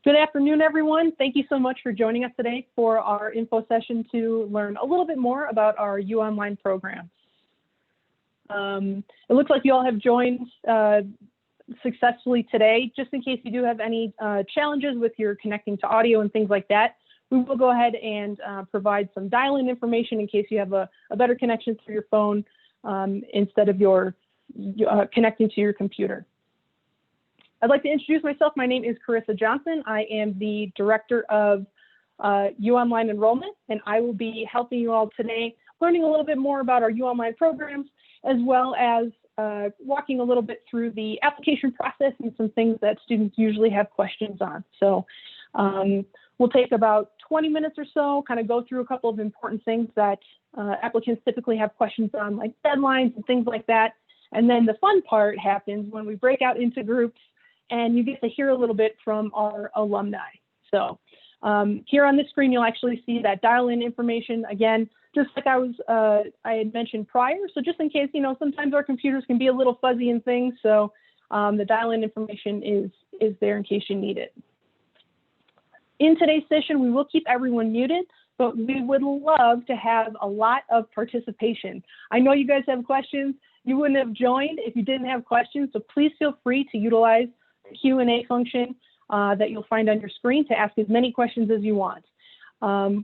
Good afternoon, everyone. Thank you so much for joining us today for our info session to learn a little bit more about our UOnline program. It looks like you all have joined successfully today. Just in case you do have any challenges with your connecting to audio and things like that, we will go ahead and provide some dial-in information in case you have a better connection through your phone instead of your connecting to your computer. I'd like to introduce myself. My name is Carissa Johnson. I am the Director of UOnline Enrollment, and I will be helping you all today, learning a little bit more about our UOnline programs, as well as walking a little bit through the application process and some things that students usually have questions on. So we'll take about 20 minutes or so, kind of go through a couple of important things that applicants typically have questions on, like deadlines and things like that. And then the fun part happens when we break out into groups and you get to hear a little bit from our alumni. So here on the screen, you'll actually see that dial-in information again, just like I had mentioned prior. So just in case, sometimes our computers can be a little fuzzy and things. So the dial-in information is there in case you need it. In today's session, we will keep everyone muted, but we would love to have a lot of participation. I know you guys have questions. You wouldn't have joined if you didn't have questions. So please feel free to utilize Q&A function that you'll find on your screen to ask as many questions as you want.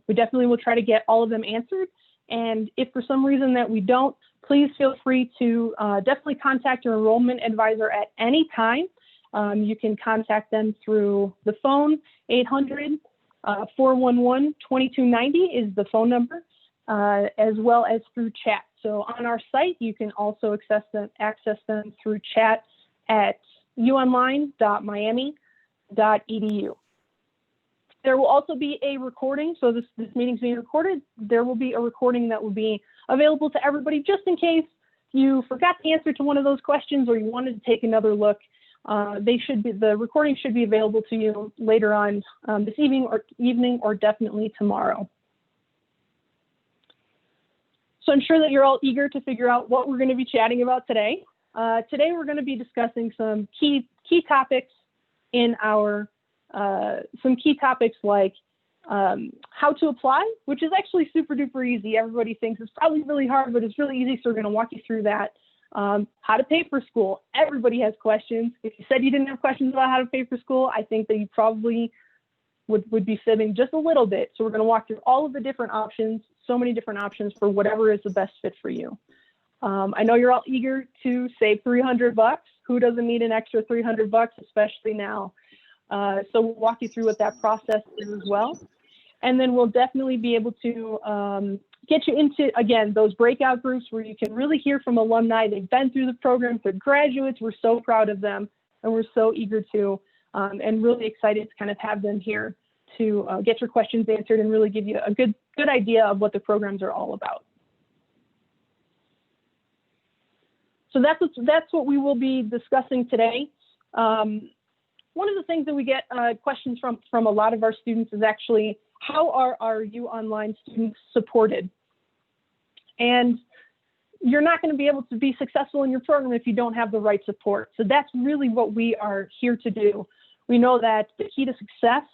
We definitely will try to get all of them answered. And if for some reason that we don't, please feel free to definitely contact your enrollment advisor at any time. You can contact them through the phone. 800-411-2290 is the phone number, as well as through chat. So on our site, you can also access them through chat at uonline.miami.edu. There will also be a recording. So this meeting's being recorded. There will be a recording that will be available to everybody just in case you forgot the answer to one of those questions or you wanted to take another look. The recording should be available to you later on this evening or definitely tomorrow. So I'm sure that you're all eager to figure out what we're going to be chatting about today. Today, we're going to be discussing some key topics in our, some key topics like how to apply, which is actually super duper easy. Everybody thinks it's probably really hard, but it's really easy. So we're going to walk you through that. How to pay for school. Everybody has questions. If you said you didn't have questions about how to pay for school, I think that you probably would be fibbing just a little bit. So we're going to walk through all of the different options, so many different options for whatever is the best fit for you. I know you're all eager to save $300. Who doesn't need an extra $300, especially now? So we'll walk you through what that process is as well. And then we'll definitely be able to get you into, again, those breakout groups where you can really hear from alumni. They've been through the program. They're graduates. We're so proud of them, and we're so eager to, and really excited to kind of have them here to get your questions answered and really give you a good idea of what the programs are all about. So that's what we will be discussing today. One of the things that we get questions from a lot of our students is actually, how are our UOnline students supported? And you're not going to be able to be successful in your program if you don't have the right support. So that's really what we are here to do. We know that the key to success,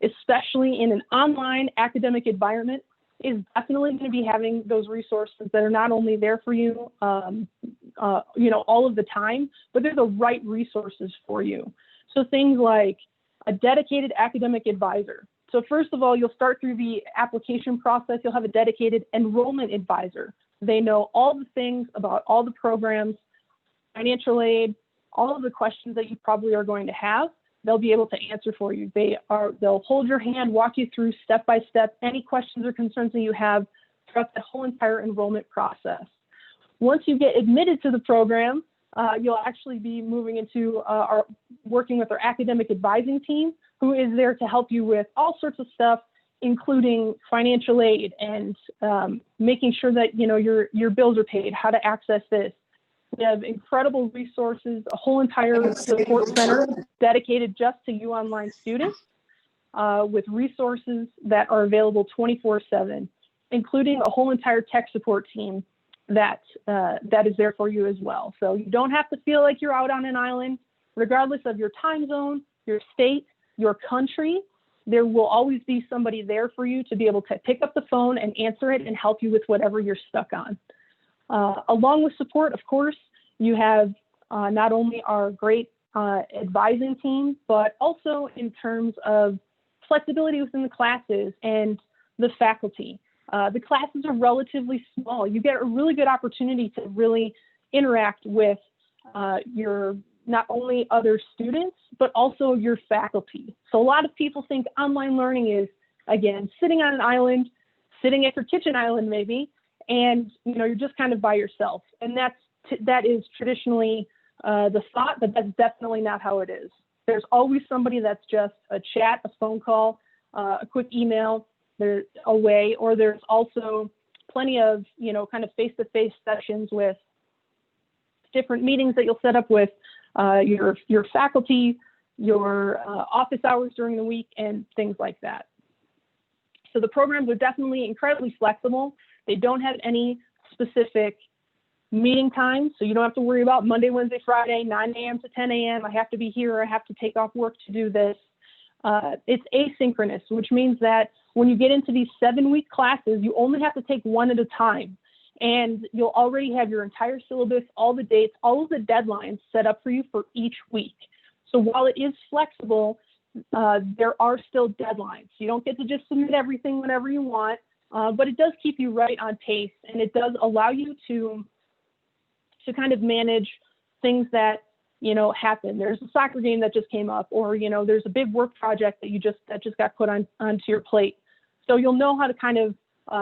especially in an online academic environment, is definitely going to be having those resources that are not only there for you, all of the time, but they're the right resources for you. So things like a dedicated academic advisor. So first of all, you'll start through the application process. You'll have a dedicated enrollment advisor. They know all the things about all the programs, financial aid, all of the questions that you probably are going to have. They'll be able to answer for you. They'll hold your hand, walk you through step by step any questions or concerns that you have throughout the whole entire enrollment process. Once you get admitted to the program, you'll actually be moving into working with our academic advising team, who is there to help you with all sorts of stuff, including financial aid and making sure that your bills are paid, how to access this. We have incredible resources, a whole entire support center dedicated just to UOnline students with resources that are available 24/7, including a whole entire tech support team that is there for you as well. So you don't have to feel like you're out on an island, regardless of your time zone, your state. your country, there will always be somebody there for you to be able to pick up the phone and answer it and help you with whatever you're stuck on. Along with support, of course, you have not only our great advising team, but also in terms of flexibility within the classes and the faculty. The classes are relatively small. You get a really good opportunity to really interact with your not only other students, but also your faculty. So a lot of people think online learning is, again, sitting on an island, sitting at your kitchen island maybe, and you're just kind of by yourself. And that is traditionally the thought, but that's definitely not how it is. There's always somebody that's just a chat, a phone call, a quick email, there's away, or there's also plenty of, kind of face-to-face sessions with different meetings that you'll set up with your faculty, your office hours during the week, and things like that. So the programs are definitely incredibly flexible. They don't have any specific meeting times, so you don't have to worry about Monday, Wednesday, Friday, 9 a.m. to 10 a.m. I have to be here, or I have to take off work to do this. It's asynchronous, which means that when you get into these 7-week classes, you only have to take one at a time. And you'll already have your entire syllabus, all the dates, all of the deadlines set up for you for each week. So while it is flexible, there are still deadlines. You don't get to just submit everything whenever you want, but it does keep you right on pace, and it does allow you to kind of manage things that happen. There's a soccer game that just came up, or there's a big work project that just got put onto your plate. So you'll know how to kind of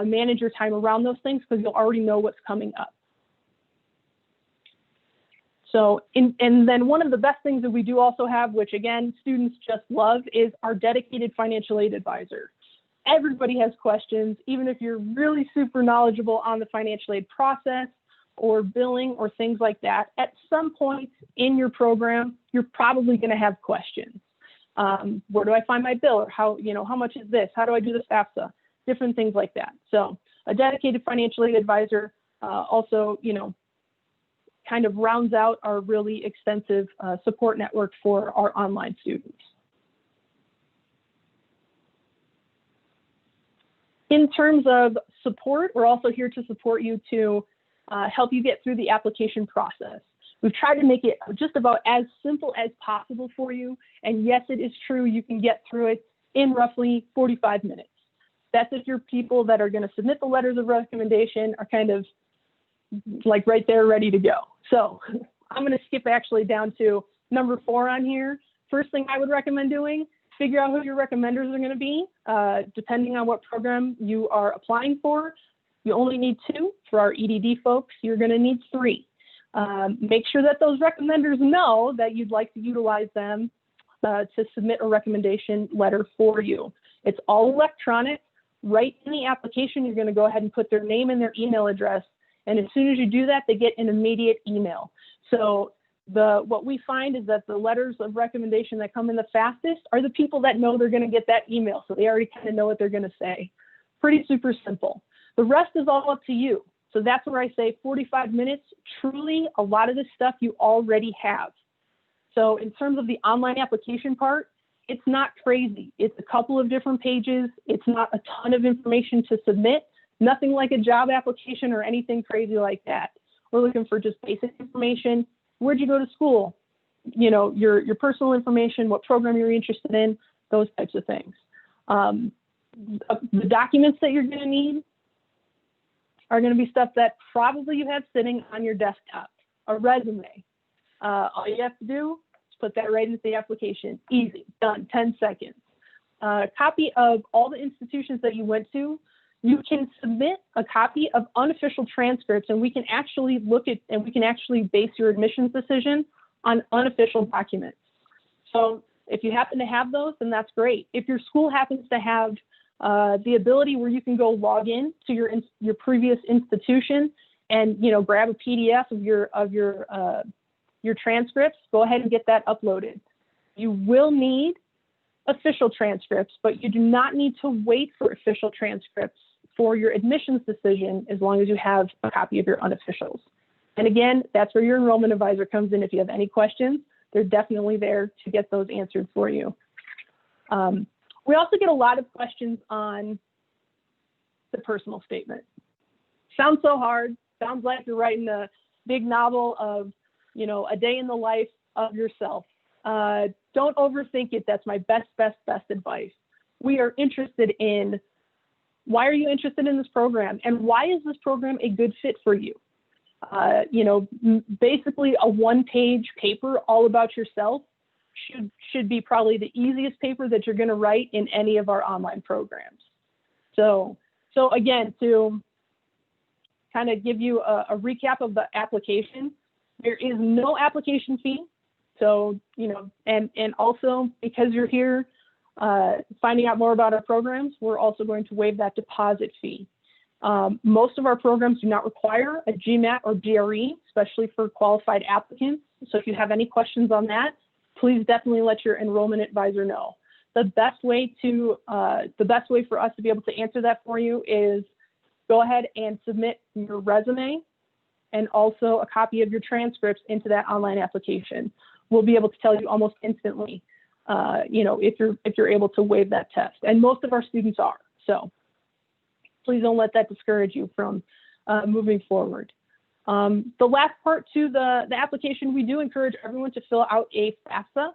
manage your time around those things because you'll already know what's coming up. So, and then one of the best things that we do also have, which again, students just love, is our dedicated financial aid advisor. Everybody has questions, even if you're really super knowledgeable on the financial aid process or billing or things like that. At some point in your program, you're probably going to have questions. Where do I find my bill? Or how much is this? How do I do this FAFSA? Different things like that. So a dedicated financial aid advisor also, kind of rounds out our really extensive support network for our online students. In terms of support, we're also here to support you to help you get through the application process. We've tried to make it just about as simple as possible for you. And yes, it is true, you can get through it in roughly 45 minutes. That's if your people that are going to submit the letters of recommendation are kind of like right there, ready to go. So I'm going to skip actually down to number 4 on here. First thing I would recommend doing, figure out who your recommenders are going to be. Depending on what program you are applying for, you only need 2. For our EDD folks, you're going to need 3. Make sure that those recommenders know that you'd like to utilize them to submit a recommendation letter for you. It's all electronic. Right in the application, you're going to go ahead and put their name and their email address. And as soon as you do that, they get an immediate email. So what we find is that the letters of recommendation that come in the fastest are the people that know they're going to get that email. So they already kind of know what they're going to say. Pretty super simple. The rest is all up to you. So that's where I say 45 minutes, truly a lot of this stuff you already have. So in terms of the online application part, it's not crazy. It's a couple of different pages. It's not a ton of information to submit. Nothing like a job application or anything crazy like that. We're looking for just basic information. Where'd you go to school? Your personal information, what program you're interested in, those types of things. The documents that you're going to need are going to be stuff that probably you have sitting on your desktop. A resume. All you have to do is put that right into the application. Easy, done, 10 seconds. A copy of all the institutions that you went to. You can submit a copy of unofficial transcripts, and we can actually base your admissions decision on unofficial documents. So if you happen to have those, then that's great. If your school happens to have the ability where you can go log in to your previous institution and grab a PDF of your transcripts, go ahead and get that uploaded. You will need official transcripts, but you do not need to wait for official transcripts for your admissions decision as long as you have a copy of your unofficials. And again, that's where your enrollment advisor comes in. If you have any questions, they're definitely there to get those answered for you. We also get a lot of questions on the personal statement. Sounds so hard. Sounds like you're writing a big novel of, you know, a day in the life of yourself. Don't overthink it. That's my best advice. We are interested in, why are you interested in this program? And why is this program a good fit for you? You know, basically a one-page paper all about yourself should be probably the easiest paper that you're going to write in any of our online programs. So again, to kind of give you a recap of the application, there is no application fee. So, you know, and also because you're here finding out more about our programs, we're also going to waive that deposit fee. Most of our programs do not require a GMAT or GRE, especially for qualified applicants. So if you have any questions on that, please definitely let your enrollment advisor know. The best way for us to be able to answer that for you is go ahead and submit your resume and also a copy of your transcripts into that online application. We'll be able to tell you almost instantly, you know, if you're able to waive that test. And most of our students are. So please don't let that discourage you from moving forward. The last part to the application, we do encourage everyone to fill out a FAFSA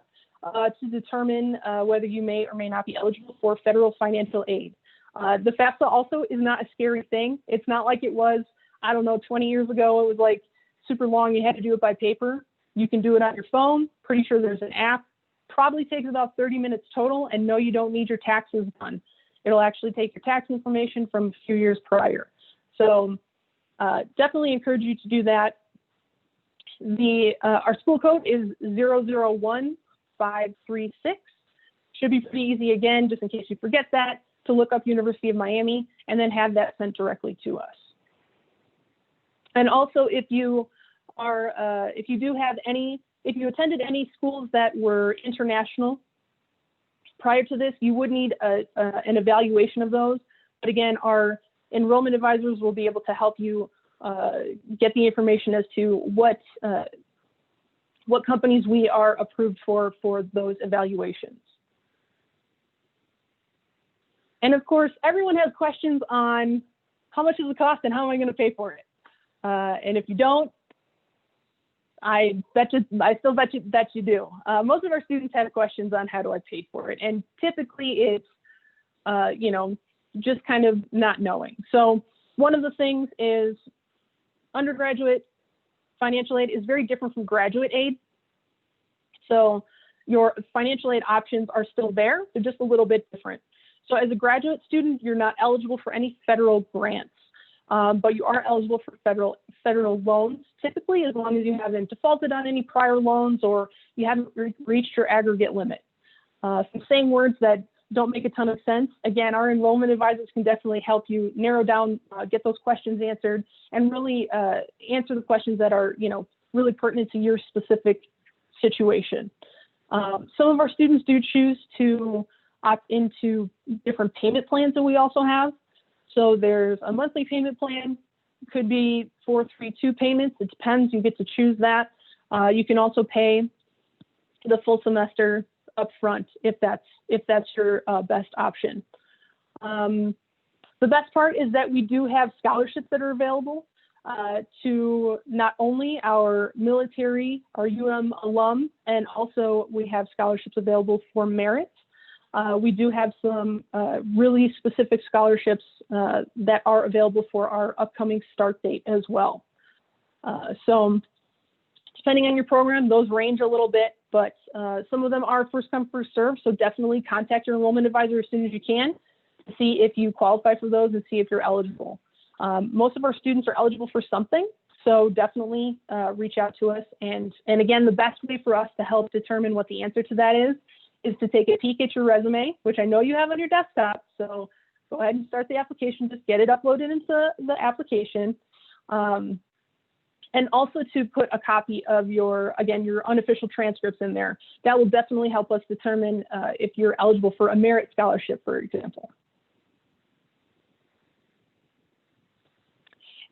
to determine whether you may or may not be eligible for federal financial aid. The FAFSA also is not a scary thing. It's not like it was, I don't know, 20 years ago. It was like super long. You had to do it by paper. You can do it on your phone. Pretty sure there's an app. Probably takes about 30 minutes total. And no, you don't need your taxes done. It'll actually take your tax information from a few years prior. So definitely encourage you to do that. Our school code is 001536. Should be pretty easy, again, just in case you forget that, to look up University of Miami and then have that sent directly to us. And also, if you attended any schools that were international prior to this, you would need an evaluation of those. But again, our enrollment advisors will be able to help you get the information as to what companies we are approved for those evaluations. And of course, everyone has questions on how much does it cost and how am I going to pay for it? And if you don't, I still bet you do. Most of our students have questions on how do I pay for it, and typically it's you know, just kind of not knowing. So one of the things is undergraduate financial aid is very different from graduate aid. So your financial aid options are still there, they're just a little bit different. So as a graduate student, you're not eligible for any federal grants, but you are eligible for federal loans, typically as long as you haven't defaulted on any prior loans or you haven't reached your aggregate limit. Some same words that don't make a ton of sense. Again, our enrollment advisors can definitely help you narrow down, get those questions answered, and really answer the questions that are, you know, really pertinent to your specific situation. Some of our students do choose to opt into different payment plans that we also have. So there's a monthly payment plan, could be 432 payments. It depends. You get to choose that. You can also pay the full semester up front if that's your best option. The best part is that we do have scholarships that are available to not only our military, our alum, and also we have scholarships available for merit. We do have some really specific scholarships that are available for our upcoming start date as well. So depending on your program, those range a little bit, but some of them are first come, first serve. So definitely contact your enrollment advisor as soon as you can to see if you qualify for those and see if you're eligible. Most of our students are eligible for something, so definitely reach out to us. And again, the best way for us to help determine what the answer to that is to take a peek at your resume, which I know you have on your desktop. So go ahead and start the application, just get it uploaded into the application. And also to put a copy of your unofficial transcripts in there. That will definitely help us determine if you're eligible for a merit scholarship, for example.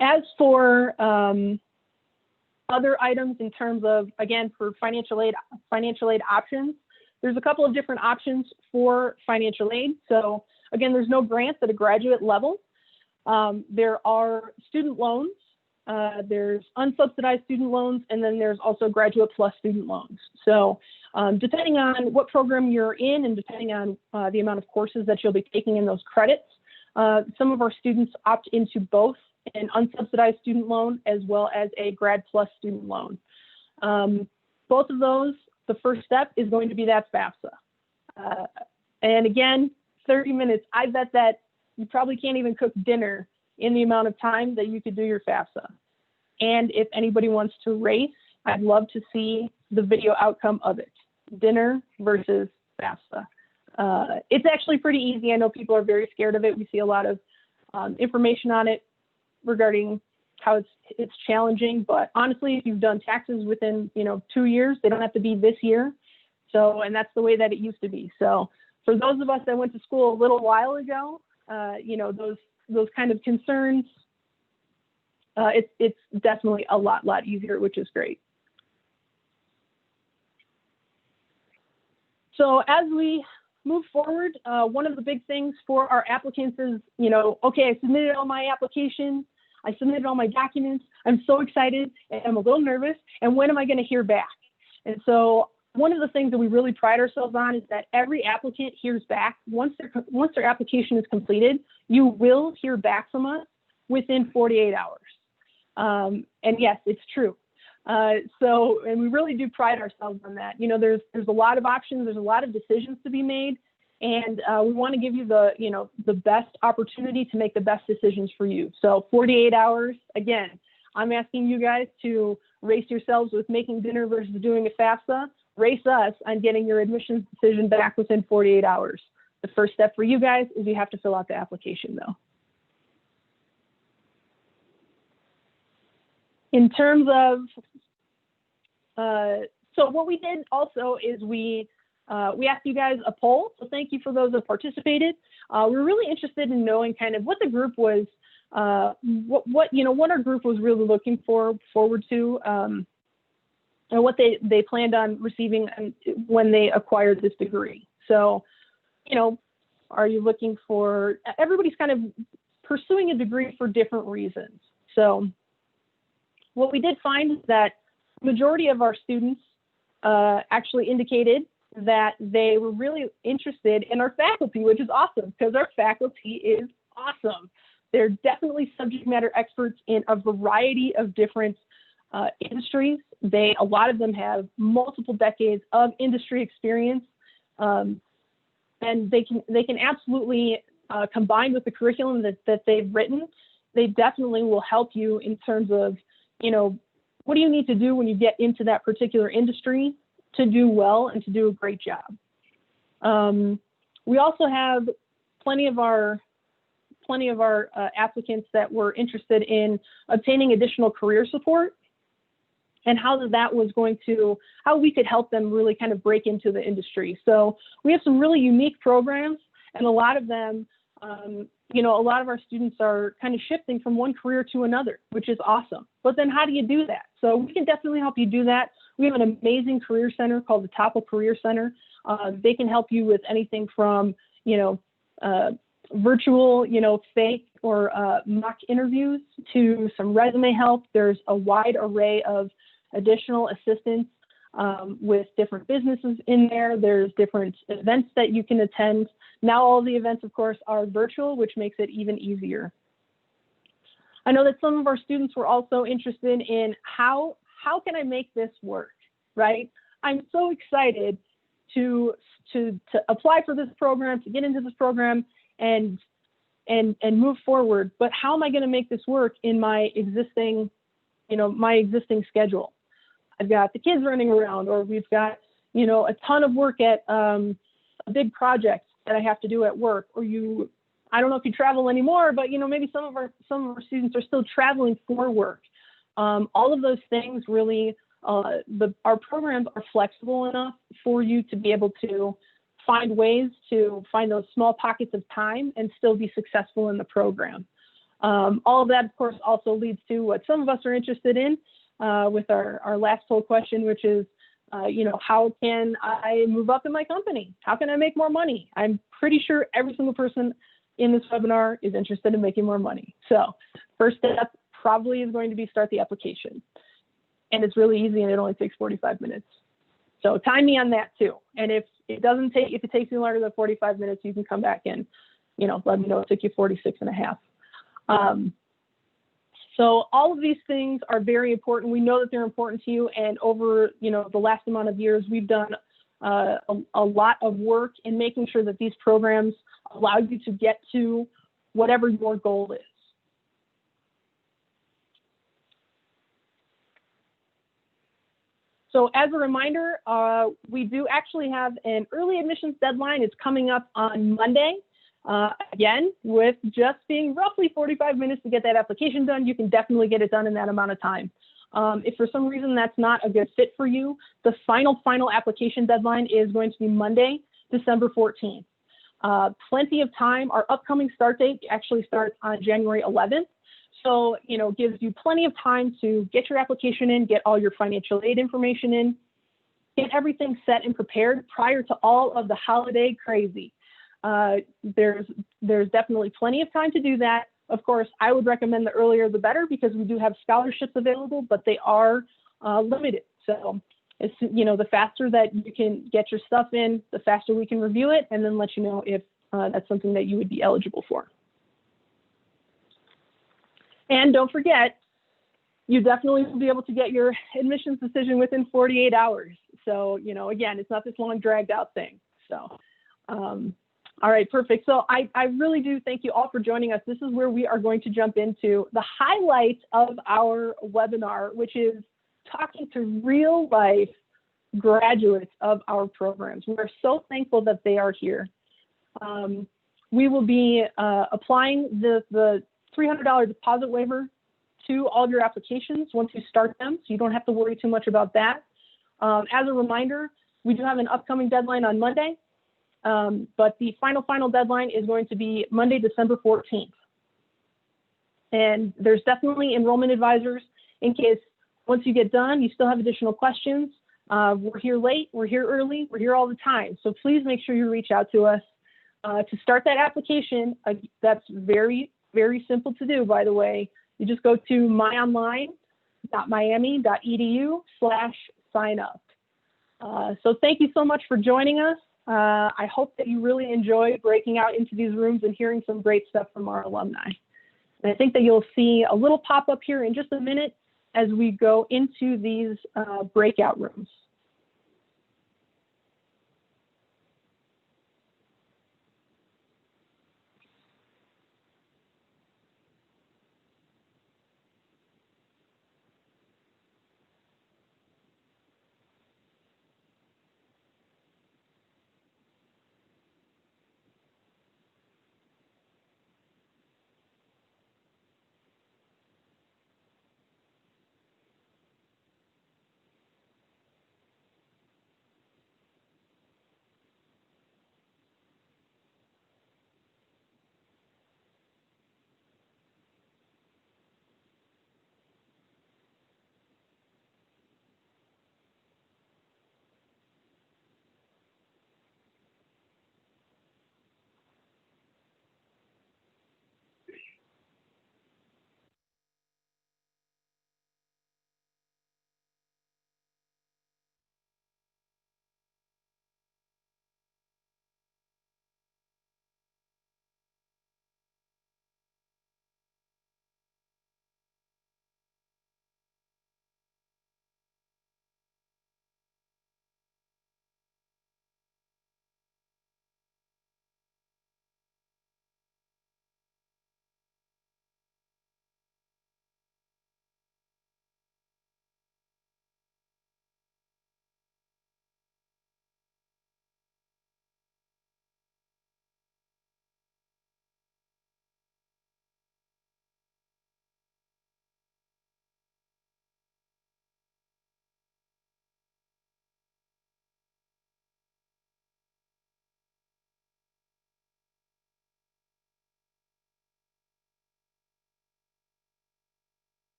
As for other items in terms of, again, for financial aid options, there's a couple of different options for financial aid. So again, there's no grants at a graduate level. There are student loans, there's unsubsidized student loans, and then there's also graduate plus student loans. So depending on what program you're in and depending on the amount of courses that you'll be taking in those credits, some of our students opt into both an unsubsidized student loan as well as a grad plus student loan. Both of those, the first step is going to be that FAFSA. And again, 30 minutes, I bet that you probably can't even cook dinner in the amount of time that you could do your FAFSA. And if anybody wants to race, I'd love to see the video outcome of it. Dinner versus FAFSA. It's actually pretty easy. I know people are very scared of it. We see a lot of information on it regarding how it's challenging, but honestly, if you've done taxes within 2 years, they don't have to be this year. So, and that's the way that it used to be. So for those of us that went to school a little while ago, those kind of concerns, it's definitely a lot easier, which is great. So as we move forward, one of the big things for our applicants is, okay, I submitted all my applications, I submitted all my documents, I'm so excited, and I'm a little nervous, and when am I going to hear back? And so one of the things that we really pride ourselves on is that every applicant hears back. Once their application is completed, you will hear back from us within 48 hours. And yes, it's true. And we really do pride ourselves on that. There's a lot of options, there's a lot of decisions to be made, and we want to give you the best opportunity to make the best decisions for you. So 48 hours, again, I'm asking you guys to race yourselves with making dinner versus doing a FAFSA. Race us on getting your admissions decision back within 48 hours. The first step for you guys is you have to fill out the application though. In terms of, so what we did also is we asked you guys a poll. So thank you for those that participated. We were really interested in knowing kind of what the group was, what our group was really looking forward to, and what they planned on receiving when they acquired this degree. So, are you looking for, everybody's kind of pursuing a degree for different reasons. So what we did find is that the majority of our students actually indicated that they were really interested in our faculty, which is awesome because our faculty is awesome. They're definitely subject matter experts in a variety of different industries. A lot of them have multiple decades of industry experience, and they can absolutely combine with the curriculum that they've written. They definitely will help you in terms of, what do you need to do when you get into that particular industry to do well and to do a great job. We also have plenty of our applicants that were interested in obtaining additional career support, and how we could help them really kind of break into the industry. So we have some really unique programs, and a lot of them, a lot of our students are kind of shifting from one career to another, which is awesome. But then how do you do that? So we can definitely help you do that. We have an amazing career center called the Topple Career Center. They can help you with anything from, virtual, fake or mock interviews to some resume help. There's a wide array of additional assistance with different businesses in there. There's different events that you can attend. Now all the events, of course, are virtual, which makes it even easier. I know that some of our students were also interested in how can I make this work, right? I'm so excited to apply for this program, to get into this program and move forward, but how am I going to make this work in my existing schedule? I've got the kids running around, or we've got, a ton of work at a big project that I have to do at work, or I don't know if you travel anymore, but maybe some of our students are still traveling for work. All of those things really, our programs are flexible enough for you to be able to find ways to find those small pockets of time and still be successful in the program. All of that, of course, also leads to what some of us are interested in with our last poll question, which is how can I move up in my company? How can I make more money? I'm pretty sure every single person in this webinar is interested in making more money. So first step probably is going to be start the application. And it's really easy and it only takes 45 minutes. So time me on that too. And if it takes you longer than 45 minutes, you can come back and, let me know it took you 46 and a half. So all of these things are very important. We know that they're important to you. And over, the last amount of years, we've done a lot of work in making sure that these programs allow you to get to whatever your goal is. So as a reminder, we do actually have an early admissions deadline. It's coming up on Monday. Again, with just being roughly 45 minutes to get that application done, you can definitely get it done in that amount of time. If for some reason that's not a good fit for you, the final application deadline is going to be Monday, December 14th. Plenty of time. Our upcoming start date actually starts on January 11th. So, gives you plenty of time to get your application in, get all your financial aid information in, get everything set and prepared prior to all of the holiday crazy. There's definitely plenty of time to do that. Of course, I would recommend the earlier the better because we do have scholarships available, but they are limited. So it's, the faster that you can get your stuff in, the faster we can review it and then let you know if that's something that you would be eligible for. And don't forget, you definitely will be able to get your admissions decision within 48 hours. So, again, it's not this long dragged out thing. So, all right, perfect. So I really do thank you all for joining us. This is where we are going to jump into the highlight of our webinar, which is talking to real life graduates of our programs. We are so thankful that they are here. We will be applying the $300 deposit waiver to all of your applications once you start them, so you don't have to worry too much about that. As a reminder, we do have an upcoming deadline on Monday, but the final deadline is going to be Monday, December 14th. And there's definitely enrollment advisors in case once you get done, you still have additional questions. We're here late, we're here early, we're here all the time. So please make sure you reach out to us to start that application. That's very, very simple to do, by the way. You just go to myonline.miami.edu/sign-up. So thank you so much for joining us. I hope that you really enjoy breaking out into these rooms and hearing some great stuff from our alumni. And I think that you'll see a little pop-up here in just a minute as we go into these breakout rooms.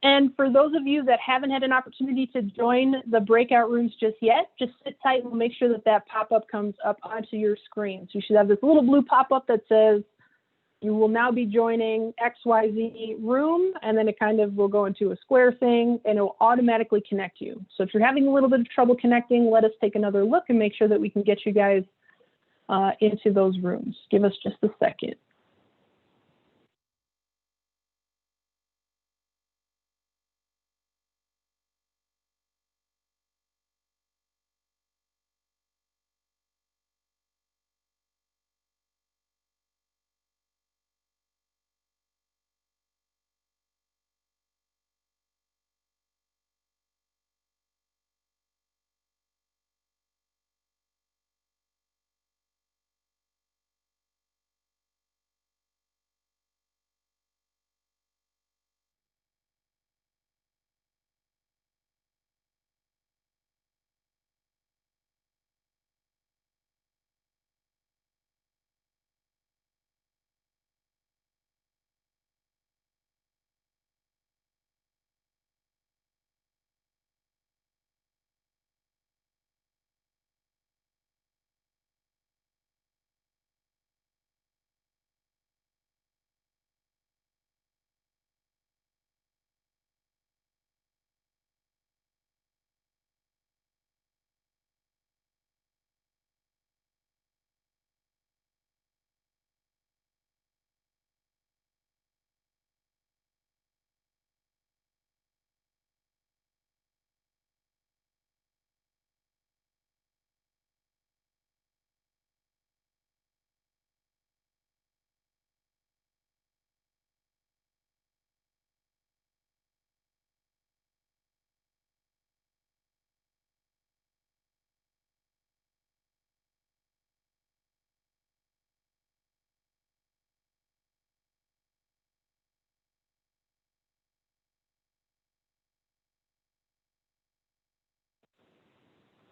And for those of you that haven't had an opportunity to join the breakout rooms just yet, just sit tight and we'll make sure that that pop-up comes up onto your screen. So you should have this little blue pop-up that says, you will now be joining XYZ room, and then it kind of will go into a square thing and it will automatically connect you. So if you're having a little bit of trouble connecting, let us take another look and make sure that we can get you guys into those rooms. Give us just a second.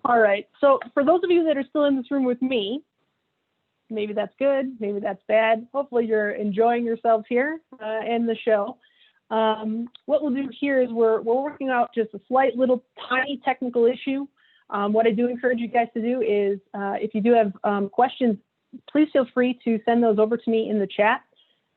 All right, so for those of you that are still in this room with me, maybe that's good, maybe that's bad. Hopefully you're enjoying yourselves here and the show. What we'll do here is we're working out just a slight little tiny technical issue. What I do encourage you guys to do is if you do have questions, please feel free to send those over to me in the chat.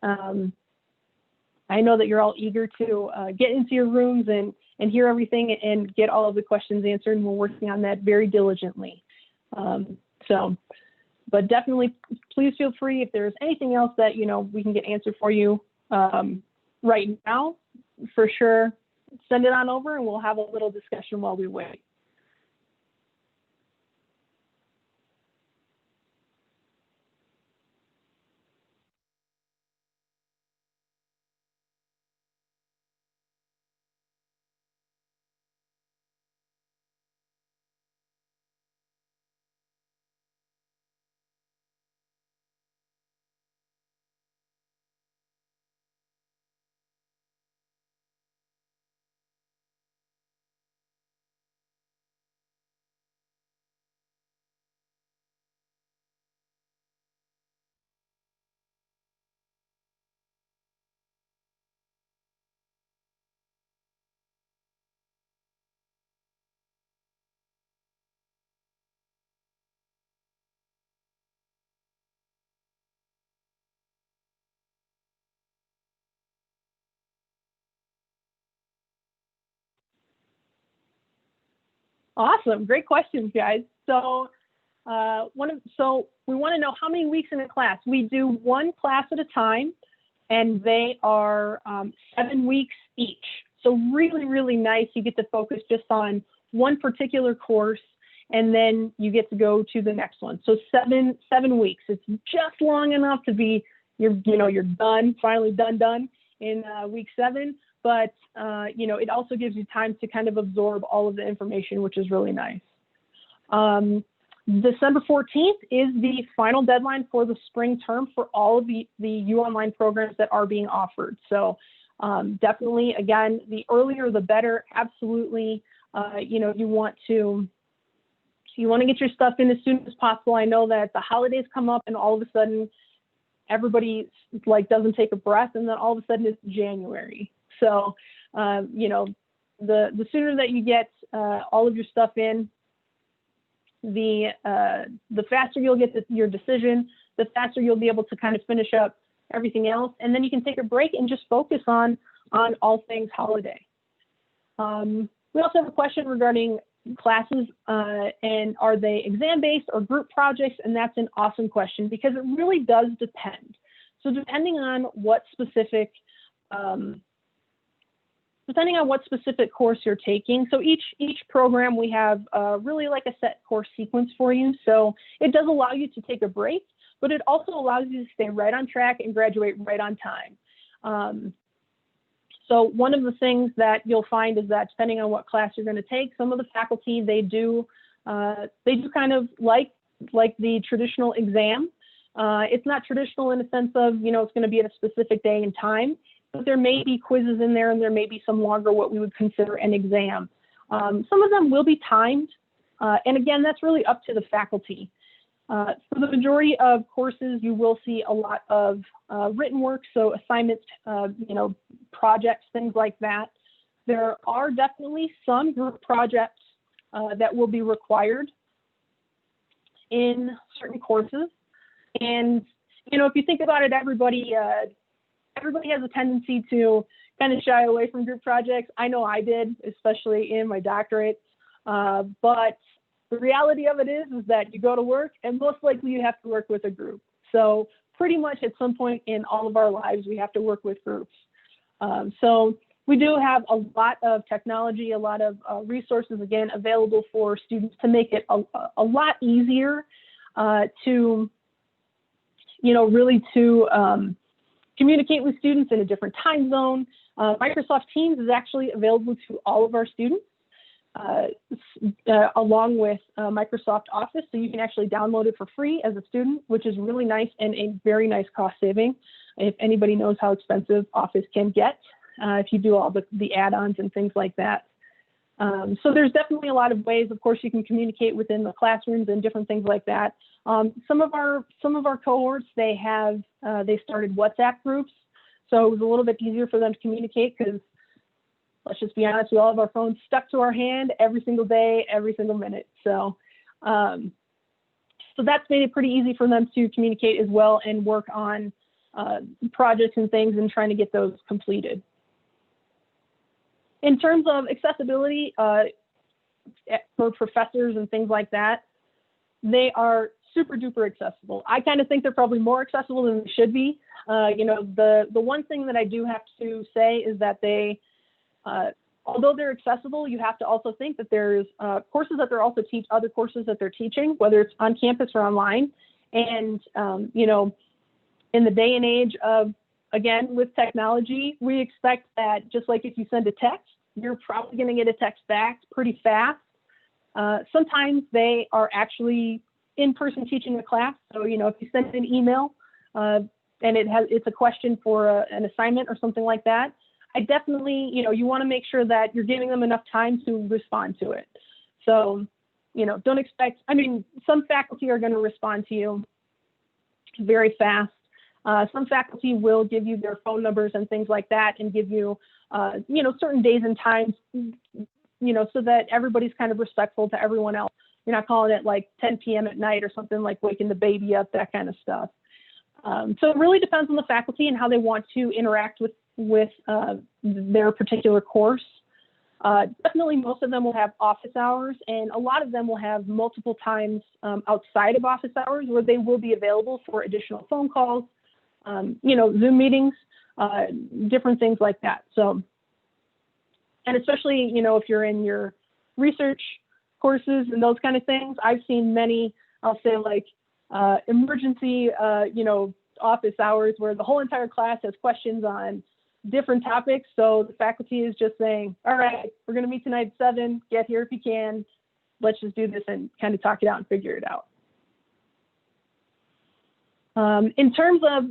I know that you're all eager to get into your rooms and hear everything and get all of the questions answered, and we're working on that very diligently. But definitely, please feel free if there's anything else that we can get answered for you right now. For sure, send it on over, and we'll have a little discussion while we wait. Awesome, great questions, guys. So we want to know how many weeks in a class. We do one class at a time, and they are 7 weeks each. So really, really nice. You get to focus just on one particular course, and then you get to go to the next one. So seven weeks. It's just long enough to be you're done, finally done in week 7. But it also gives you time to kind of absorb all of the information, which is really nice. December 14th is the final deadline for the spring term for all of the UOnline programs that are being offered. So Definitely, again, the earlier the better. Absolutely, you want to get your stuff in as soon as possible. I know that the holidays come up and all of a sudden everybody like doesn't take a breath, and then all of a sudden it's January. So, the sooner that you get all of your stuff in, the faster you'll get your decision, the faster you'll be able to kind of finish up everything else, and then you can take a break and just focus on all things holiday. We also have a question regarding classes and are they exam-based or group projects? And that's an awesome question because it really does depend. So depending on what specific course you're taking, so each program we have really like a set course sequence for you. So it does allow you to take a break, but it also allows you to stay right on track and graduate right on time. So one of the things that you'll find is that depending on what class you're going to take, some of the faculty, they do kind of like the traditional exam. It's not traditional in the sense of, it's going to be at a specific day and time, but there may be quizzes in there and there may be some longer, what we would consider an exam. Some of them will be timed. And again, that's really up to the faculty. For the majority of courses, you will see a lot of written work, so assignments, projects, things like that. There are definitely some group projects that will be required in certain courses. And, if you think about it, everybody has a tendency to kind of shy away from group projects. I know I did, especially in my doctorate, but the reality of it is that you go to work and most likely you have to work with a group. So pretty much at some point in all of our lives, we have to work with groups. So we do have a lot of technology, a lot of resources, again, available for students to make it a lot easier to communicate with students in a different time zone. Microsoft Teams is actually available to all of our students. Along with Microsoft Office, so you can actually download it for free as a student, which is really nice and a very nice cost saving. If anybody knows how expensive Office can get, if you do all the add-ons and things like that. So there's definitely a lot of ways. Of course, you can communicate within the classrooms and different things like that. Some of our cohorts, they started WhatsApp groups, so it was a little bit easier for them to communicate because, let's just be honest, we all have our phones stuck to our hand every single day, every single minute. So, so that's made it pretty easy for them to communicate as well and work on projects and things and trying to get those completed. In terms of accessibility for professors and things like that, they are super duper accessible. I kind of think they're probably more accessible than they should be. The one thing that I do have to say is that they, although they're accessible, you have to also think that there's courses that they're also other courses that they're teaching, whether it's on campus or online. And, in the day and age of, again, with technology, we expect that just like if you send a text, you're probably going to get a text back pretty fast. Sometimes they are actually in-person teaching a class. So, if you send an email and it's a question for an assignment or something like that, I definitely, you want to make sure that you're giving them enough time to respond to it. So, don't expect, some faculty are going to respond to you very fast. Some faculty will give you their phone numbers and things like that and give you, certain days and times, so that everybody's kind of respectful to everyone else. You're not calling it like 10 p.m. at night or something like waking the baby up, that kind of stuff. So it really depends on the faculty and how they want to interact with their particular course. Definitely most of them will have office hours, and a lot of them will have multiple times outside of office hours where they will be available for additional phone calls, Zoom meetings, different things like that. So, and especially, if you're in your research courses and those kind of things, I've seen many, I'll say like emergency, office hours where the whole entire class has questions on different topics. So the faculty is just saying, all right, we're going to meet tonight at 7, get here if you can, let's just do this and kind of talk it out and figure it out. In terms of,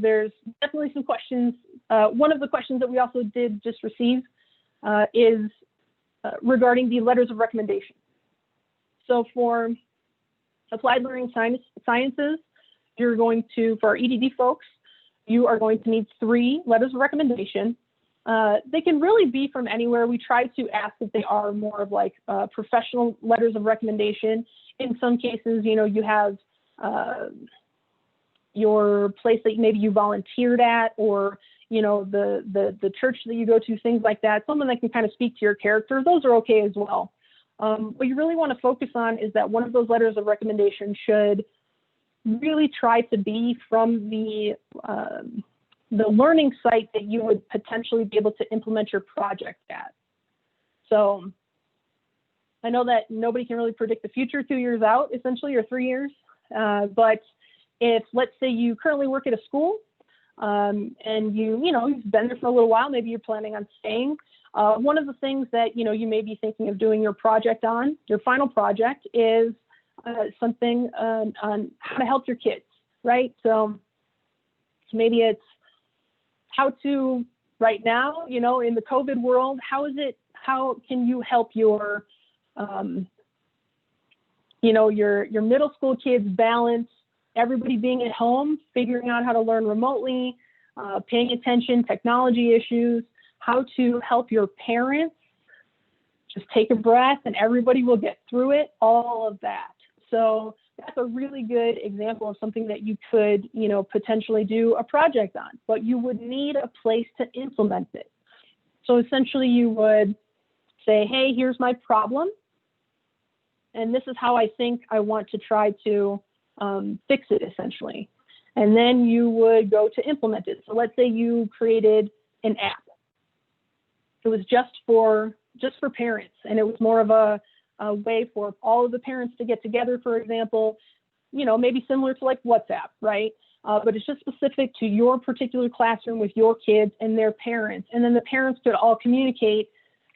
there's definitely some questions one of the questions that we also did just receive is regarding the letters of recommendation. So for applied learning sciences, you're going to, for our EDD folks, you are going to need 3 letters of recommendation. They can really be from anywhere. We try to ask if they are more of like professional letters of recommendation. In some cases, you know, you have your place that maybe you volunteered at, or you know, the church that you go to, things like that. Someone that can kind of speak to your character, those are okay as well. What you really want to focus on is that one of those letters of recommendation should really try to be from the learning site that you would potentially be able to implement your project at. So I know that nobody can really predict the future 2 years out, essentially, or 3 years. But if, let's say, you currently work at a school and you've been there for a little while, maybe you're planning on staying. One of the things that, you know, you may be thinking of doing your project on, your final project, is something on how to help your kids, right? So maybe it's how to, right now, you know, in the COVID world, how can you help your, your middle school kids balance everybody being at home, figuring out how to learn remotely, paying attention, technology issues, how to help your parents just take a breath and everybody will get through it, all of that. So that's a really good example of something that you could, you know, potentially do a project on, but you would need a place to implement it. So essentially you would say, hey, here's my problem, and this is how I think I want to try to fix it, essentially. And then you would go to implement it. So let's say you created an app. It was just for parents, and it was more of a way for all of the parents to get together, for example, you know, maybe similar to like WhatsApp, right? But it's just specific to your particular classroom with your kids and their parents. And then the parents could all communicate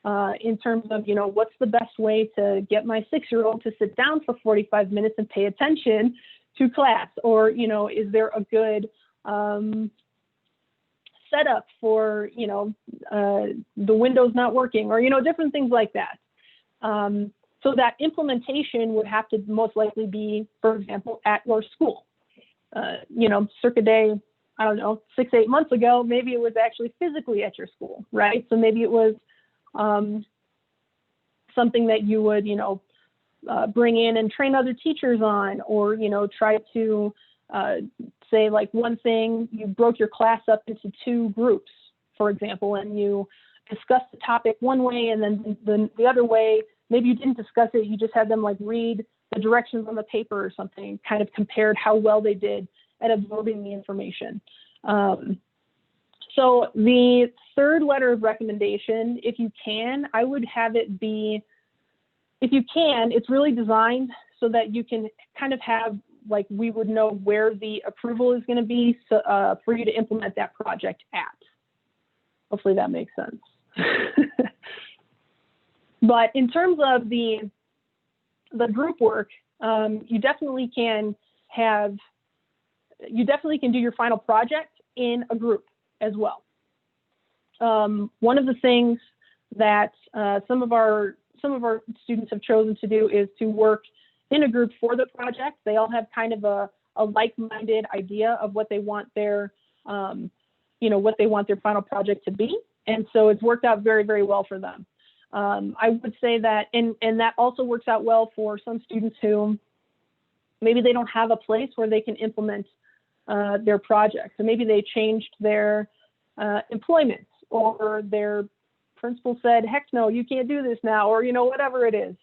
in terms of, you know, what's the best way to get my 6-year-old to sit down for 45 minutes and pay attention to class? Or, you know, is there a good setup for, you know, the Windows not working, or, you know, different things like that. So that implementation would have to most likely be, for example, at your school. You know, circa day, I don't know, 6-8 months ago, maybe it was actually physically at your school, right? So maybe it was something that you would, you know, bring in and train other teachers on, or, you know, try to say, like, one thing, you broke your class up into 2 groups, for example, and you discussed the topic one way, and then the other way, maybe you didn't discuss it, you just had them like read the directions on the paper or something, kind of compared how well they did at absorbing the information. So the third letter of recommendation, if you can, I would have it be, if you can, it's really designed so that you can kind of have, like, we would know where the approval is going to be, so, for you to implement that project at. Hopefully that makes sense. But in terms of the group work, you definitely can do your final project in a group as well. One of the things that some of our students have chosen to do is to work in a group for the project. They all have kind of a like-minded idea of what they want their, what they want their final project to be. And so it's worked out very, very well for them. I would say that, and that also works out well for some students who maybe they don't have a place where they can implement their project. So maybe they changed their employment, or their principal said, heck no, you can't do this now, or, you know, whatever it is.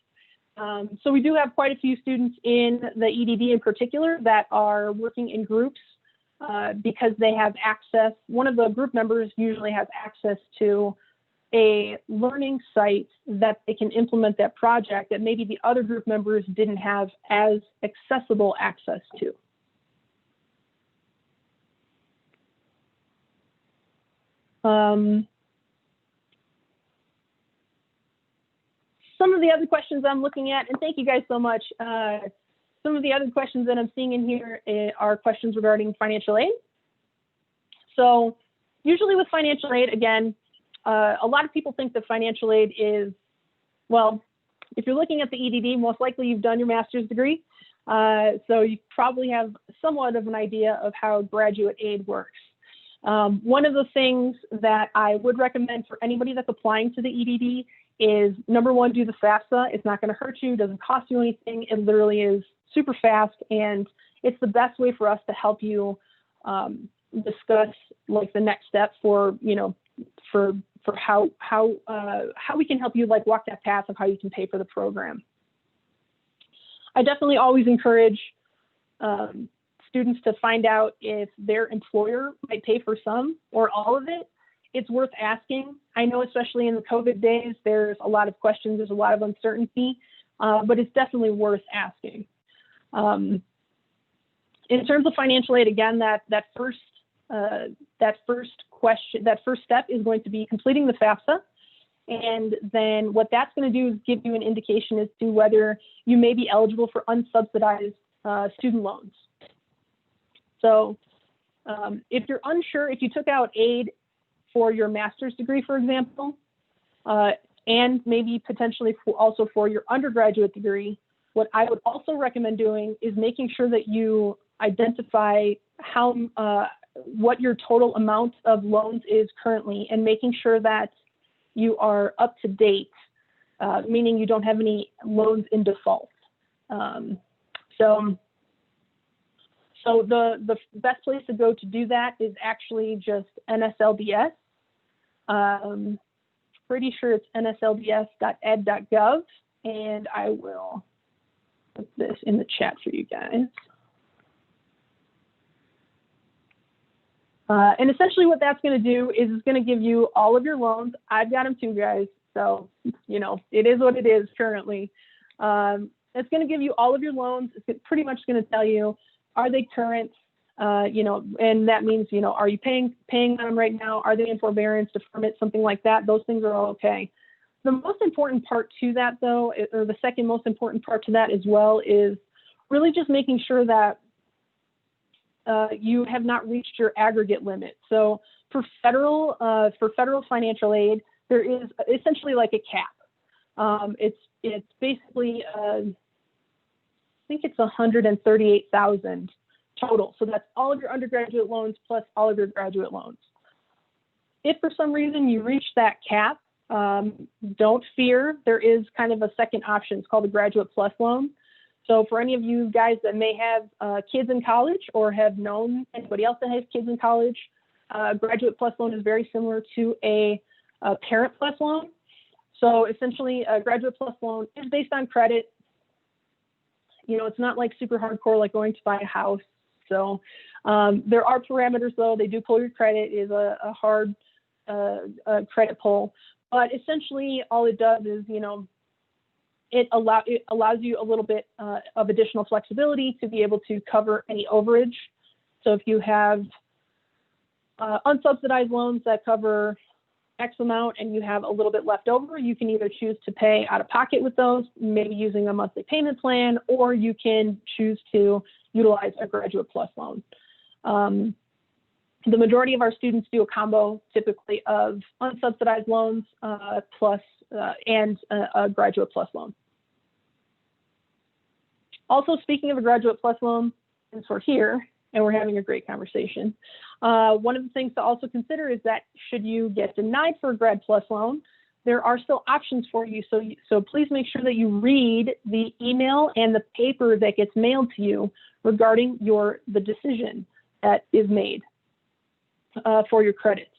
So we do have quite a few students in the EDD in particular that are working in groups because they have access. One of the group members usually has access to a learning site that they can implement that project that maybe the other group members didn't have as accessible access to. Some of the other questions I'm looking at, and thank you guys so much. Some of the other questions that I'm seeing in here are questions regarding financial aid. So usually with financial aid, again, a lot of people think that financial aid is, well, if you're looking at the EDD, most likely you've done your master's degree. So you probably have somewhat of an idea of how graduate aid works. One of the things that I would recommend for anybody that's applying to the EDD is, number one, do the FAFSA. It's not going to hurt you, doesn't cost you anything. It literally is super fast, and it's the best way for us to help you discuss like the next step for, you know, for how we can help you like walk that path of how you can pay for the program. I definitely always encourage students to find out if their employer might pay for some or all of it. It's worth asking. I know, especially in the COVID days, there's a lot of questions, there's a lot of uncertainty, but it's definitely worth asking. In terms of financial aid, again, that first step is going to be completing the FAFSA. And then what that's going to do is give you an indication as to whether you may be eligible for unsubsidized student loans. So if you're unsure, if you took out aid for your master's degree, for example, and maybe potentially also for your undergraduate degree, what I would also recommend doing is making sure that you identify what your total amount of loans is currently, and making sure that you are up to date, meaning you don't have any loans in default. So the best place to go to do that is actually just NSLDS. Pretty sure it's nslds.ed.gov, and I will put this in the chat for you guys. And essentially what that's going to do is it's going to give you all of your loans. I've got them too, guys. So, you know, it is what it is currently. It's going to give you all of your loans. It's pretty much going to tell you, are they current? You know, and that means, you know, are you paying on them right now? Are they in forbearance, deferment, something like that? Those things are all okay. The most important part to that, though, or the second most important part to that as well, is really just making sure that you have not reached your aggregate limit. So for federal financial aid, there is essentially like a cap. It's basically I think it's 138,000 total. So that's all of your undergraduate loans plus all of your graduate loans. If for some reason you reach that cap, don't fear. There is kind of a second option. It's called the Graduate Plus loan. So for any of you guys that may have kids in college or have known anybody else that has kids in college, Graduate Plus loan is very similar to a Parent Plus loan. So essentially, a Graduate Plus loan is based on credit. You know, it's not like super hardcore like going to buy a house. So there are parameters, though. They do pull your credit. It is a hard credit pull. But essentially, all it does is, you know, it allows you a little bit of additional flexibility to be able to cover any overage. So if you have unsubsidized loans that cover X amount and you have a little bit left over, you can either choose to pay out of pocket with those, maybe using a monthly payment plan, or you can choose to utilize a Graduate Plus loan. The majority of our students do a combo typically of unsubsidized loans plus and a Graduate Plus loan. Also, speaking of a Graduate Plus loan, since we're here and we're having a great conversation, one of the things to also consider is that should you get denied for a Grad Plus loan, there are still options for you. So please make sure that you read the email and the paper that gets mailed to you regarding the decision that is made for your credit.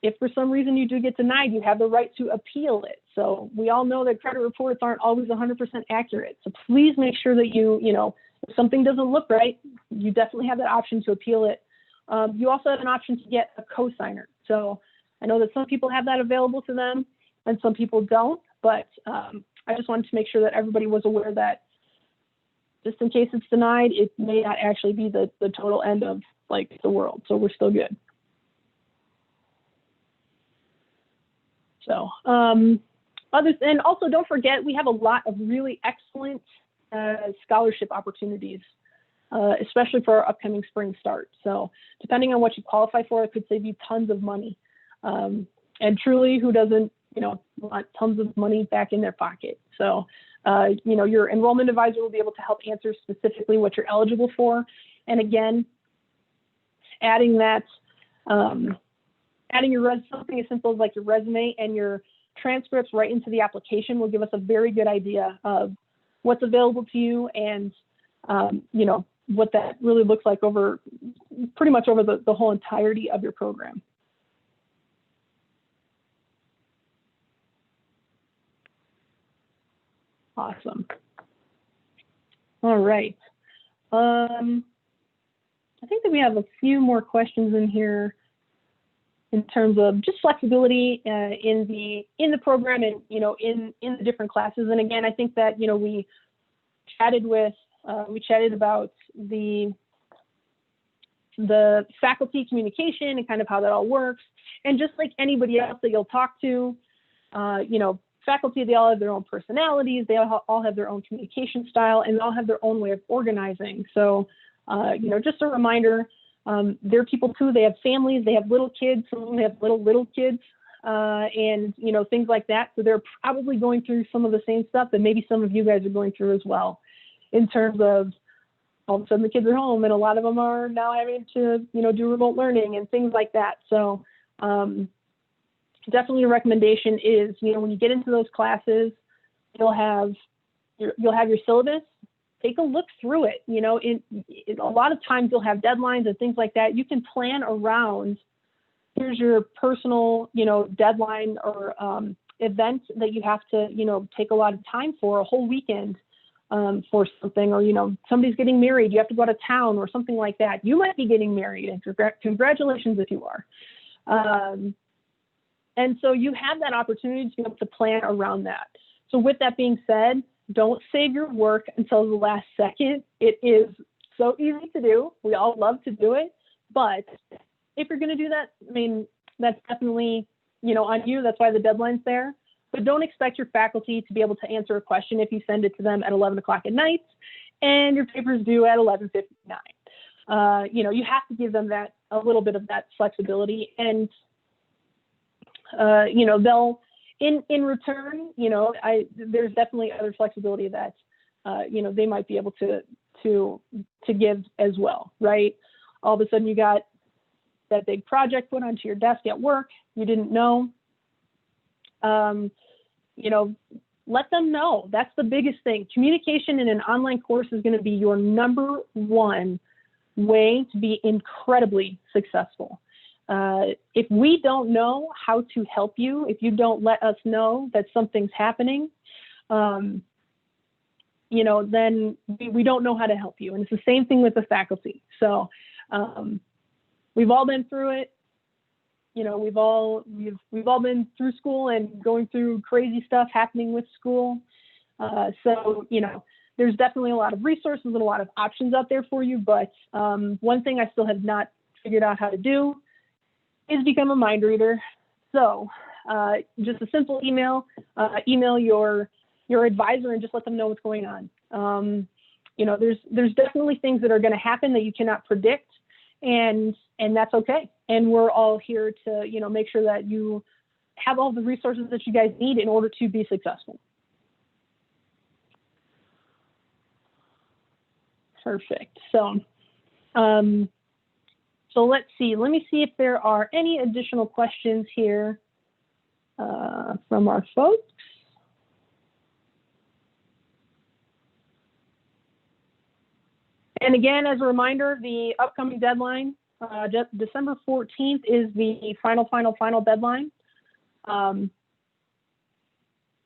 If for some reason you do get denied, you have the right to appeal it. So we all know that credit reports aren't always 100% accurate. So please make sure that you know, if something doesn't look right, you definitely have that option to appeal it. You also have an option to get a cosigner. So I know that some people have that available to them and some people don't, but I just wanted to make sure that everybody was aware that just in case it's denied, it may not actually be the total end of like the world. So we're still good. So and also don't forget, we have a lot of really excellent scholarship opportunities. especially for our upcoming spring start. So depending on what you qualify for, it could save you tons of money. And truly, who doesn't, want tons of money back in their pocket? So, your enrollment advisor will be able to help answer specifically what you're eligible for. And again, adding that, adding something as simple as like your resume and your transcripts right into the application will give us a very good idea of what's available to you and, what that really looks like pretty much over the whole entirety of your program. Awesome. All right. I think that we have a few more questions in here in terms of just flexibility in the program and in the different classes. And again, I think that we chatted about the faculty communication and kind of how that all works. And just like anybody else that you'll talk to, faculty, they all have their own personalities, they all have their own communication style, and they all have their own way of organizing. So, just a reminder, they're people too. They have families, they have little kids, some of them have little kids, and things like that. So they're probably going through some of the same stuff that maybe some of you guys are going through as well, in terms of all of a sudden the kids are home and a lot of them are now having to, do remote learning and things like that. So, definitely a recommendation is, when you get into those classes, you'll have your syllabus. Take a look through it. A lot of times you'll have deadlines and things like that. You can plan around, here's your personal, deadline or event that you have to, take a lot of time for, a whole weekend for something, or, somebody's getting married, you have to go out of town or something like that. You might be getting married, and congratulations if you are. And so you have that opportunity to be able to plan around that. So with that being said, don't save your work until the last second. It is so easy to do. We all love to do it. But if you're going to do that, that's definitely, on you. That's why the deadline's there. But don't expect your faculty to be able to answer a question if you send it to them at 11 o'clock at night and your paper's due at 11:59. You have to give them a little bit of that flexibility. And they'll, in return, there's definitely other flexibility that, they might be able to give as well, right? All of a sudden you got that big project put onto your desk at work, you didn't know, let them know. That's the biggest thing. Communication in an online course is going to be your number one way to be incredibly successly. If we don't know how to help you, if you don't let us know that something's happening, then we don't know how to help you. And it's the same thing with the faculty. So we've all been through it. We've all been through school and going through crazy stuff happening with school. So there's definitely a lot of resources and a lot of options out there for you. But one thing I still have not figured out how to do is become a mind reader. So just a simple email, email your advisor and just let them know what's going on. There's definitely things that are going to happen that you cannot predict, and that's okay. And we're all here to, make sure that you have all the resources that you guys need in order to be successful. Perfect. So let's see. Let me see if there are any additional questions here from our folks. And again, as a reminder, the upcoming deadline, December 14th is the final deadline.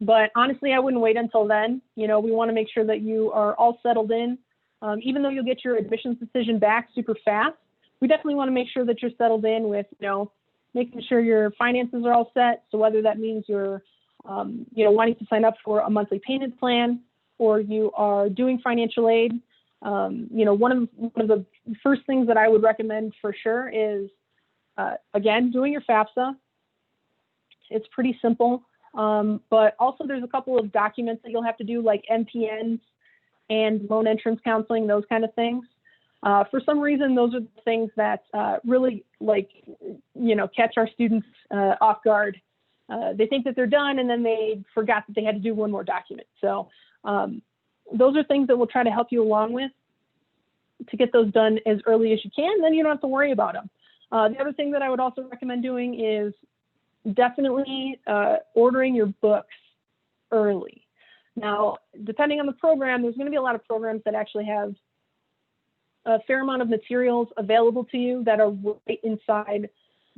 But honestly, I wouldn't wait until then. We want to make sure that you are all settled in. Even though you'll get your admissions decision back super fast, we definitely want to make sure that you're settled in with, making sure your finances are all set. So whether that means you're, wanting to sign up for a monthly payment plan, or you are doing financial aid, one of the first things that I would recommend for sure is, again, doing your FAFSA. It's pretty simple, but also there's a couple of documents that you'll have to do, like MPNs and loan entrance counseling, those kind of things. For some reason, those are the things that really catch our students off guard. They think that they're done and then they forgot that they had to do one more document. So those are things that we'll try to help you along with to get those done as early as you can. Then you don't have to worry about them. The other thing that I would also recommend doing is definitely ordering your books early. Now, depending on the program, there's going to be a lot of programs that actually have a fair amount of materials available to you that are right inside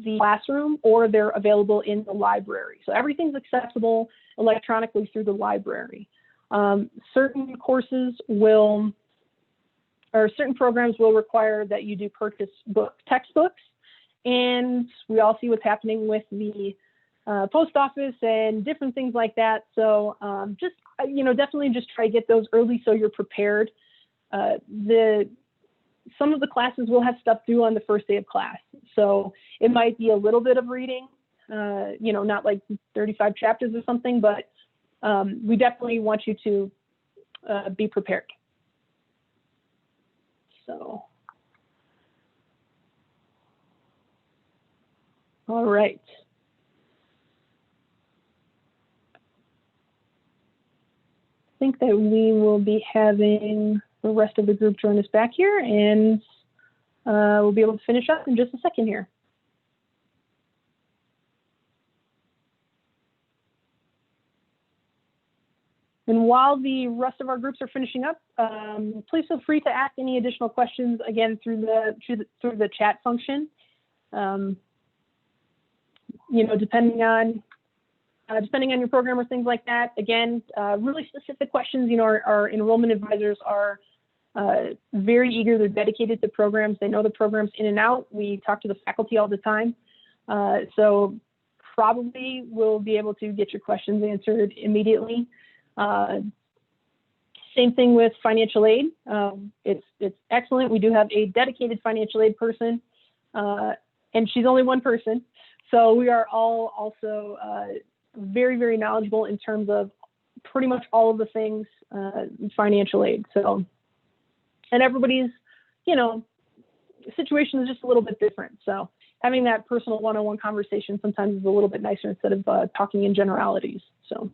the classroom, or they're available in the library. So everything's accessible electronically through the library. Certain courses will, or certain programs will require that you do purchase textbooks. And we all see what's happening with the post office and different things like that. So definitely just try to get those early so you're prepared. Some of the classes will have stuff due on the first day of class. So it might be a little bit of reading, not like 35 chapters or something, but we definitely want you to be prepared. So, all right. I think that we will be having the rest of the group join us back here, and we'll be able to finish up in just a second here. And while the rest of our groups are finishing up, please feel free to ask any additional questions again through the chat function. Depending on your program or things like that. Again, really specific questions. Our enrollment advisors are very eager. They're dedicated to programs. They know the programs in and out. We talk to the faculty all the time. So probably we'll be able to get your questions answered immediately. Same thing with financial aid. It's excellent. We do have a dedicated financial aid person, and she's only one person. So we are all also very, very knowledgeable in terms of pretty much all of the things financial aid. So, and everybody's, situation is just a little bit different. So having that personal one-on-one conversation sometimes is a little bit nicer instead of talking in generalities. So.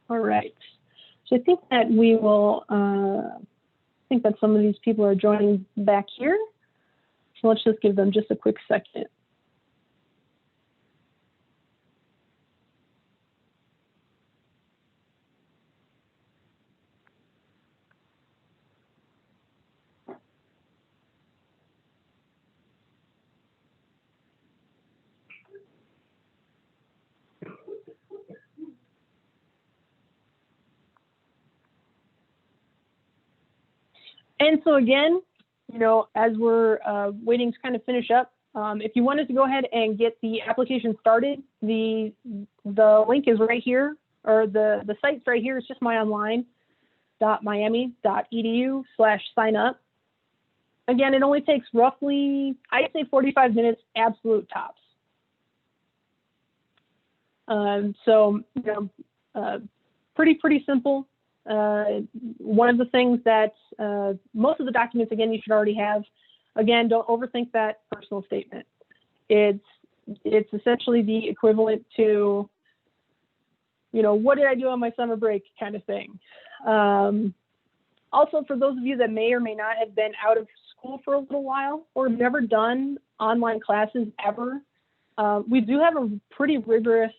All right. So I think that we will, I think that some of these people are joining back here. So let's just give them just a quick second. And so again, as we're waiting to kind of finish up, if you wanted to go ahead and get the application started, the link is right here, or the site's right here. It's just myonline.miami.edu/sign up. Again, it only takes roughly, I'd say 45 minutes, absolute tops. Pretty simple. One of the things that most of the documents, again, you should already have. Again, don't overthink that personal statement. It's essentially the equivalent to, what did I do on my summer break kind of thing. Also, for those of you that may or may not have been out of school for a little while or have never done online classes ever, we do have a pretty rigorous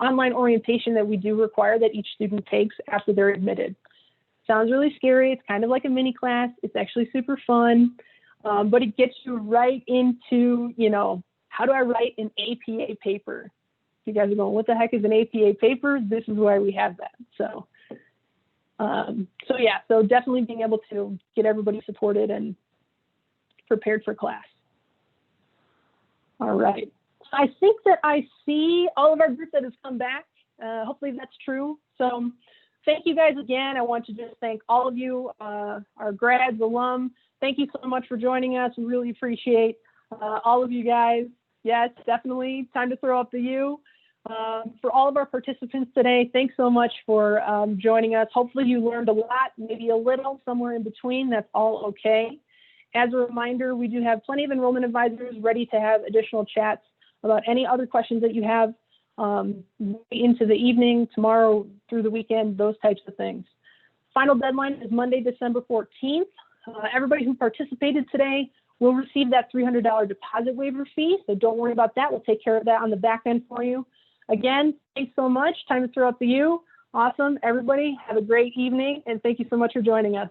online orientation that we do require that each student takes after they're admitted. Sounds really scary. It's kind of like a mini class. It's actually super fun, but it gets you right into, how do I write an APA paper? You guys are going, what the heck is an APA paper? This is why we have that. So definitely being able to get everybody supported and prepared for class. All right. I think that I see all of our group that has come back. Hopefully that's true. So thank you guys again. I want to just thank all of you, our grads, alum. Thank you so much for joining us. We really appreciate all of you guys. Yes, definitely time to throw up the U. For all of our participants today, thanks so much for joining us. Hopefully you learned a lot, maybe a little, somewhere in between. That's all okay. As a reminder, we do have plenty of enrollment advisors ready to have additional chats about any other questions that you have into the evening, tomorrow, through the weekend, those types of things. Final deadline is Monday, December 14th. Everybody who participated today will receive that $300 deposit waiver fee, so don't worry about that. We'll take care of that on the back end for you. Again, thanks so much. Time to throw up the U. Awesome. Everybody, have a great evening, and thank you so much for joining us.